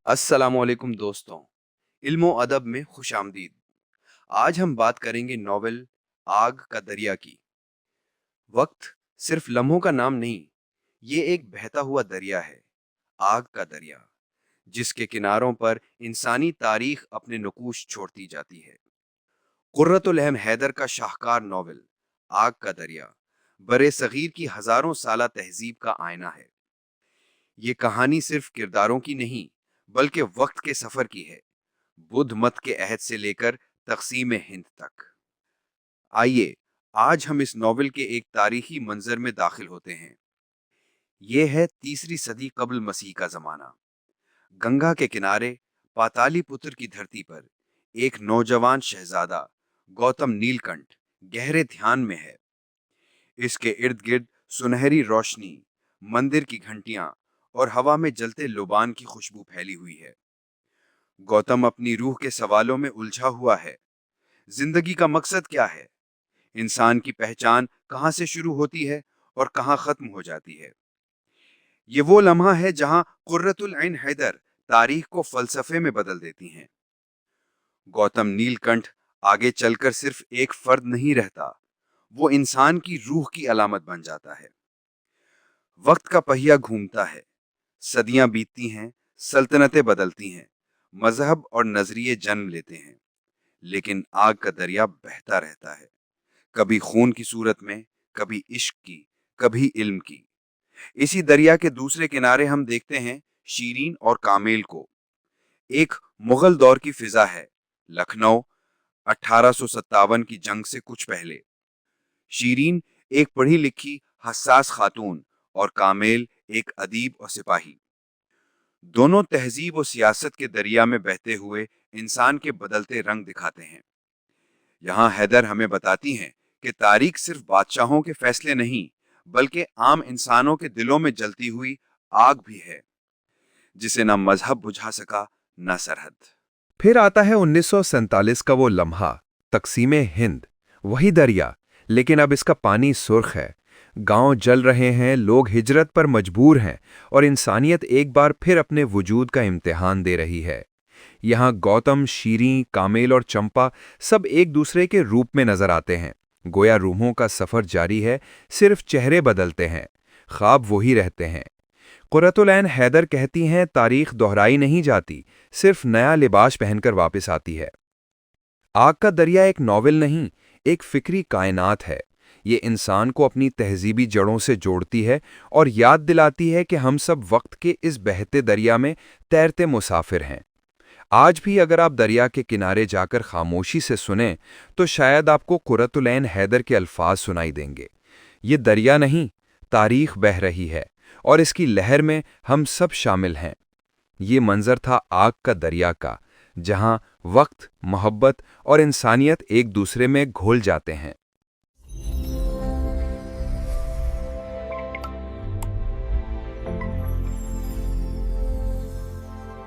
अस्सलाम वालेकुम दोस्तों। इल्म और अदब में खुश आमदीद। आज हम बात करेंगे नॉवेल आग का दरिया की। वक्त सिर्फ लम्हों का नाम नहीं, ये एक बहता हुआ दरिया है। आग का दरिया, जिसके किनारों पर इंसानी तारीख अपने नकूश छोड़ती जाती है। कुर्रतुल अहम हैदर का शाहकार नॉवेल आग का दरिया बरे सगीर की हजारों साला तहजीब का आईना है। ये कहानी सिर्फ किरदारों की नहीं, बल्कि वक्त के सफर की है, बुद्ध मत के अहद से लेकर तकसीम हिंद तक। आइए आज हम इस नॉवेल के एक तारीखी मंजर में दाखिल होते हैं। ये है तीसरी सदी कबल मसीह का जमाना। गंगा के किनारे पातालीपुत्र की धरती पर एक नौजवान शहजादा गौतम नीलकंठ गहरे ध्यान में है। इसके इर्द गिर्द सुनहरी रोशनी, मंदिर की घंटियां और हवा में जलते लुबान की खुशबू फैली हुई है। गौतम अपनी रूह के सवालों में उलझा हुआ है। जिंदगी का मकसद क्या है? इंसान की पहचान कहाँ से शुरू होती है और कहाँ खत्म हो जाती है? ये वो लम्हा है जहां कुर्रतुल ऐन हैदर तारीख को फलसफे में बदल देती हैं। गौतम नीलकंठ आगे चलकर सिर्फ एक फर्द नहीं रहता, वो इंसान की रूह की अलामत बन जाता है। वक्त का पहिया घूमता है, सदियां बीतती हैं, सल्तनतें बदलती हैं, मजहब और नजरिए जन्म लेते हैं, लेकिन आग का दरिया बहता रहता है। कभी खून की सूरत में, कभी इश्क की, कभी इल्म की। इसी दरिया के दूसरे किनारे हम देखते हैं शीरीन और कामेल को। एक मुगल दौर की फिजा है, लखनऊ, 1857 की जंग से कुछ पहले। शीरीन एक पढ़ी लिखी हसास खातून और कामेल एक अदीब और सिपाही। दोनों तहजीब और सियासत के दरिया में बहते हुए इंसान के बदलते रंग दिखाते हैं। यहाँ हैदर हमें बताती हैं कि तारीख सिर्फ बादशाहों के फैसले नहीं, बल्कि आम इंसानों के दिलों में जलती हुई आग भी है, जिसे ना मजहब बुझा सका, ना सरहद। फिर आता है 1947 का वो लम्हा, तकसीमे हिंद। वही दरिया, लेकिन अब इसका पानी सुर्ख है। गांव जल रहे हैं, लोग हिजरत पर मजबूर हैं और इंसानियत एक बार फिर अपने वजूद का इम्तिहान दे रही है। यहाँ गौतम, शीरीं, कामेल और चंपा सब एक दूसरे के रूप में नजर आते हैं। गोया रूहों का सफर जारी है, सिर्फ चेहरे बदलते हैं, ख्वाब वही रहते हैं। कुर्रतुल ऐन हैदर कहती हैं, तारीख दोहराई नहीं जाती, सिर्फ नया लिबास पहनकर वापस आती है। आग का दरिया एक नॉवेल नहीं, एक फिक्री कायनात है। ये इंसान को अपनी तहजीबी जड़ों से जोड़ती है और याद दिलाती है कि हम सब वक्त के इस बहते दरिया में तैरते मुसाफिर हैं। आज भी अगर आप दरिया के किनारे जाकर खामोशी से सुनें, तो शायद आपको कुर्रतुल ऐन हैदर के अल्फाज सुनाई देंगे। ये दरिया नहीं, तारीख बह रही है और इसकी लहर में हम सब शामिल हैं। ये मंजर था आग का दरिया का, जहां वक्त, मोहब्बत और इंसानियत एक दूसरे में घुल जाते हैं।